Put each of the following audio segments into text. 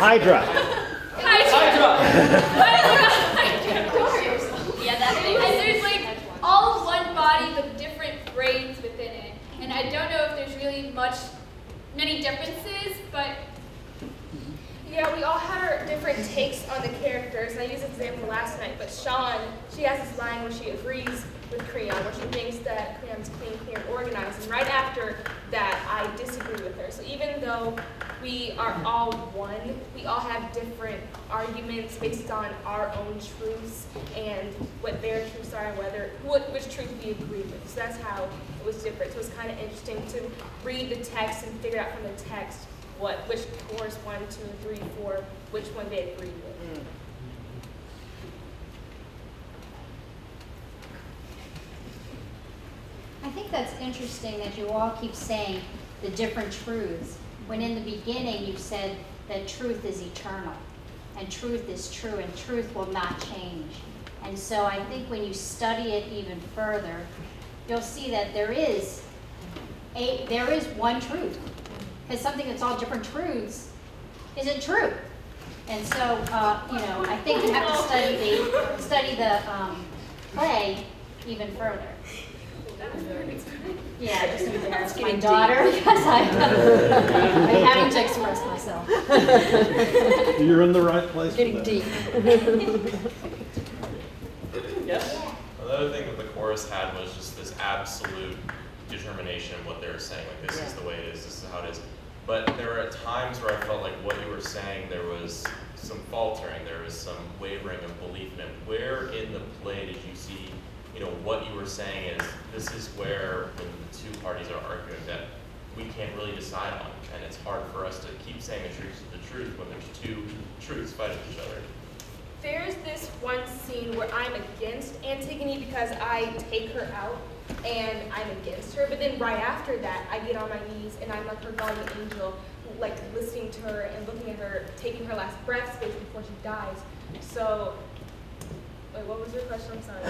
Hydra. Yeah, that's it. And there's like all one body with different brains within it. And I don't know if there's really many differences, but yeah, we all had our different takes on the characters. And I used an example last night, but Sean, she has this line where she agrees with Creon, where she thinks that Creon's clean, clear, and organized. And right after that, I disagree with her. So even though we are all one, we all have different arguments based on our own truths and what their truths are and which truth we agree with. So that's how it was different. So it's kind of interesting to read the text and figure out from the text which course 1, 2, 3, 4, which one they agree with. I think that's interesting that you all keep saying the different truths, when in the beginning you said that truth is eternal, and truth is true, and truth will not change. And so I think when you study it even further, you'll see that there is one truth. Because something that's all different truths isn't true. And so, I think you have to study the play even further. Yeah, just to embarrass my daughter because I'm having to express myself. You're in the right place. Getting deep. Yes? Another thing that the chorus had was just this absolute determination of what they were saying. Like, this is the way it is, this is how it is. But there were times where I felt like what you were saying, there was some faltering, there was some wavering of belief in it. Where in the play did you see, what you were saying is, this is where, when the two parties are arguing, that we can't really decide on, and it's hard for us to keep saying the truth when there's two truths fighting each other? There's this one scene where I'm against Antigone because I take her out and I'm against her, but then right after that I get on my knees and I'm like her guardian angel, like listening to her and looking at her, taking her last breaths before she dies. So, wait, what was your question? I'm sorry.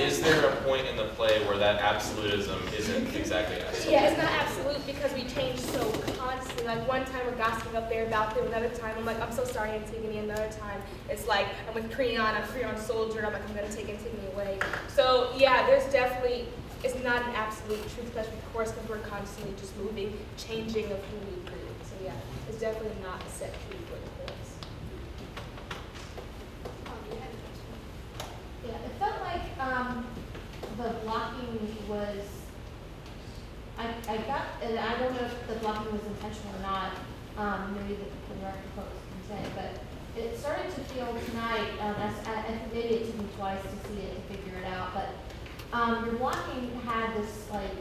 Is there a point in the play where that absolutism isn't exactly absolute? Yeah, it's not absolute because we change so constantly. Like one time we're gossiping up there about them, another time I'm like, I'm so sorry, Antigone. Another time it's like, I'm with Creon, I'm Creon's soldier, I'm like, I'm gonna take Antigone away. So yeah, there's definitely, it's not an absolute truth, especially of course, because we're constantly just moving, changing of who we agree with. So yeah, it's definitely not a set truth for the chorus. Yeah, it felt like the blocking was, I got, and I don't know if the blocking was intentional or not, maybe the director folks can say, but it started to feel tonight, maybe it took me twice to see it, to figure it out, but your blocking had this like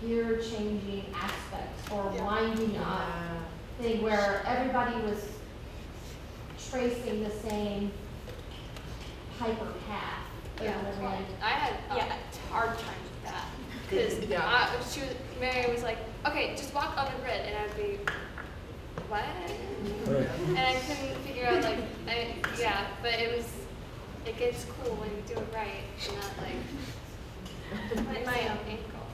gear changing aspect or winding up thing where everybody was tracing the same hyper path. I had a hard time with that because Mary was like, okay, just walk on the grid, and I'd be, what? And I couldn't figure out but it gets cool when you do it right, and not like in my ankle.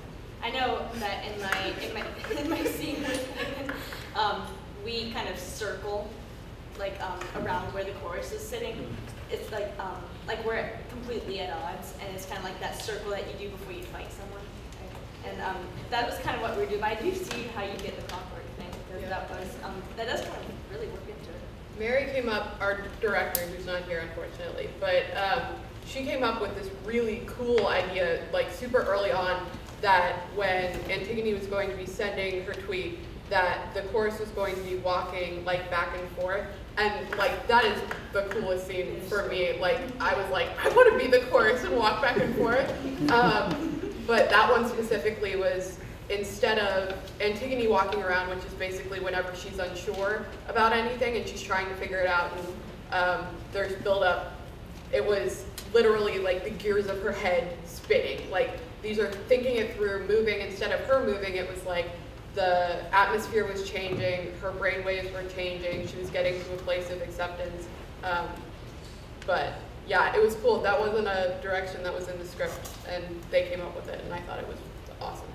I know that in my scene we kind of circle around where the chorus is sitting. It's like we're completely at odds, and it's kind of like that circle that you do before you fight someone. And that was kind of what we were doing. But I do see how you get the clockwork thing, because that does kind of really work into it. Mary came up, our director, who's not here unfortunately, but she came up with this really cool idea, like super early on, that when Antigone was going to be sending her tweet, that the chorus was going to be walking like back and forth. And like that is the coolest scene for me. Like I was like, I want to be the chorus and walk back and forth. But that one specifically was instead of Antigone walking around, which is basically whenever she's unsure about anything and she's trying to figure it out, and there's build-up. It was literally like the gears of her head spinning. Like these are thinking it through, moving. Instead of her moving, it was like the atmosphere was changing, her brain waves were changing, she was getting to a place of acceptance. But yeah, it was cool. That wasn't a direction that was in the script, and they came up with it, and I thought it was awesome.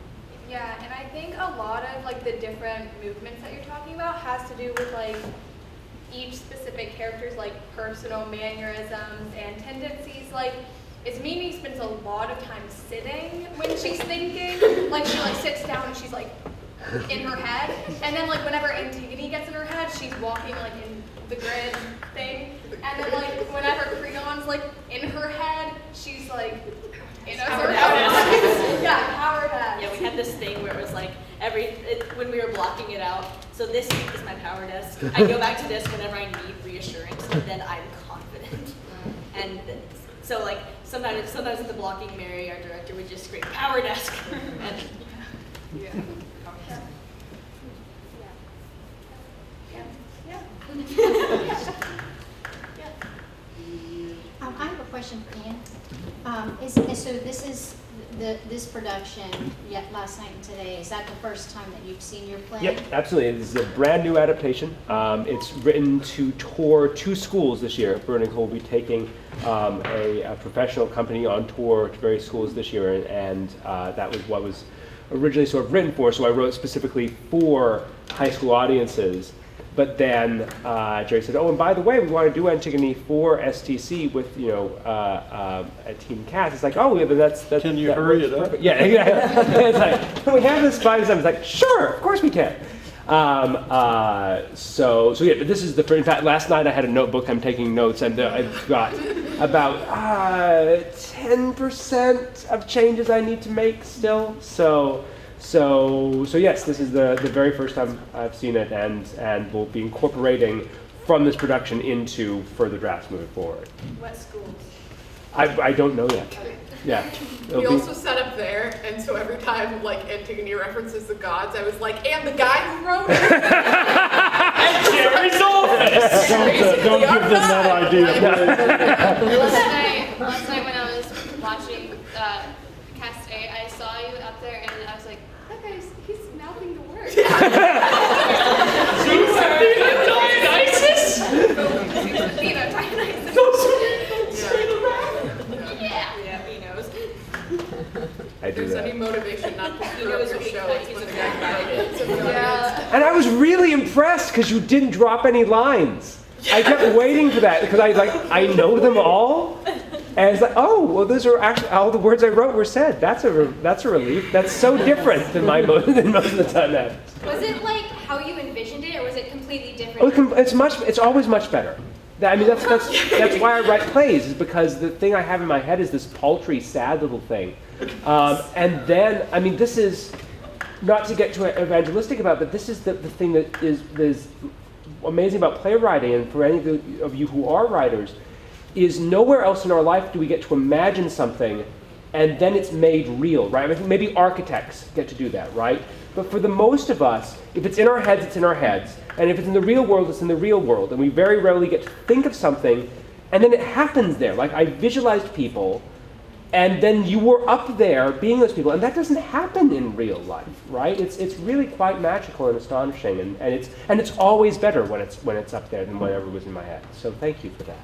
Yeah, and I think a lot of like the different movements that you're talking about has to do with like each specific character's like personal mannerisms and tendencies. Like, it's Mimi spends a lot of time sitting when she's thinking. Like, she like sits down and she's like in her head, and then like whenever Antigone gets in her head, she's walking like in the grid thing, and then like whenever Creon's like in her head, she's like in a Power circle. Yeah, power desk. Yeah, we had this thing where it was like when we were blocking it out. So this is my power desk. I go back to this whenever I need reassurance, and then I'm confident. And so like sometimes in the blocking, Mary, our director, would just scream power desk. And yeah. I have a question for Ian. So this is this production last night and today. Is that the first time that you've seen your play? Yep, absolutely. This is a brand new adaptation. It's written to tour 2 schools this year. Burning Hole will be taking a professional company on tour to various schools this year, and that was what was originally sort of written for. So I wrote specifically for high school audiences. But then Jerry said, "Oh, and by the way, we want to do Antigone for STC with a teen cast." It's like, "Oh, yeah, that's Can you hurry it up?" Perfect. Yeah, it's like, "Can we have this by the time?" It's like, "Sure, of course we can." So yeah, but this is in fact, last night I had a notebook. I'm taking notes, and I've got about 10% of changes I need to make still. So yes, this is the very first time I've seen it, and we'll be incorporating from this production into further drafts moving forward. What schools? I don't know yet. Okay. Yeah. We also set up there, and so every time like Antigone references the gods, I was like, and the guy who wrote it. And Jerry's office. Don't give them that idea. Last night when I was watching Cast A, I saw you out there and I was like, that guy's, he's mouthing the words. Dionysus? Yeah, he knows. I do If there's that. any motivation not to screw up your show, it's when the guy who wrote it. So Yeah. And I was really impressed because you didn't drop any lines. I kept waiting for that because I know them all, and it's like, oh, well, those are actually all the words I wrote were said. That's a relief. That's so different than most of the time. Was it like how you envisioned it, or was it completely different? Oh, it's always much better. I mean, that's why I write plays, is because the thing I have in my head is this paltry, sad little thing, and then I mean, this is not to get too evangelistic about, but this is the thing that is amazing about playwriting, and for any of you who are writers, is nowhere else in our life do we get to imagine something and then it's made real, right? I think maybe architects get to do that, right? But for the most of us, if it's in our heads, it's in our heads. And if it's in the real world, it's in the real world. And we very rarely get to think of something and then it happens there. Like I visualized people, and then you were up there being those people, and that doesn't happen in real life, right? It's really quite magical and astonishing, and it's always better when it's up there than whatever was in my head. So thank you for that.